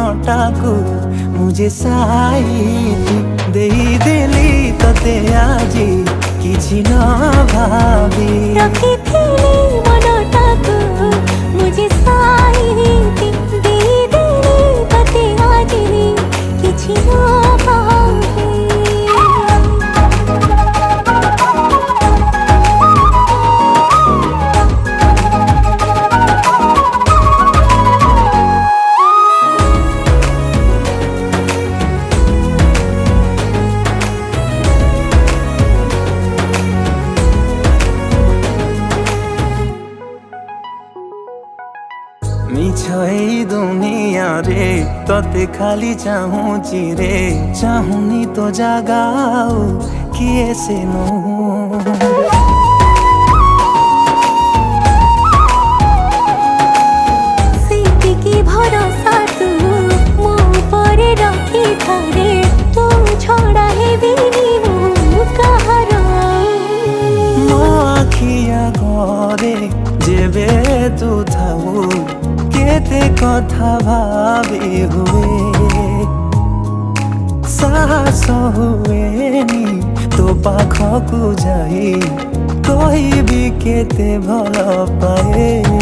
मनटा को मुझे साइती देली तते आजी किछि न भाबी रखिथिली मनटाको मुझे साइती देली तते आजी किछि न भाबी। मिछ एई दुनिया रे तते खाली चाहूची रे चाहूनी तो जगाओ किए से नो की भरोसा तू मो परे रखी थारे तू छोड़ा है बिनी मु कहार मो आखिया घरे जेबे तू थाऊ केते कथा भाबी हुए साहस हुएनी तो पाखकु जाई कहबी केते भल पाए।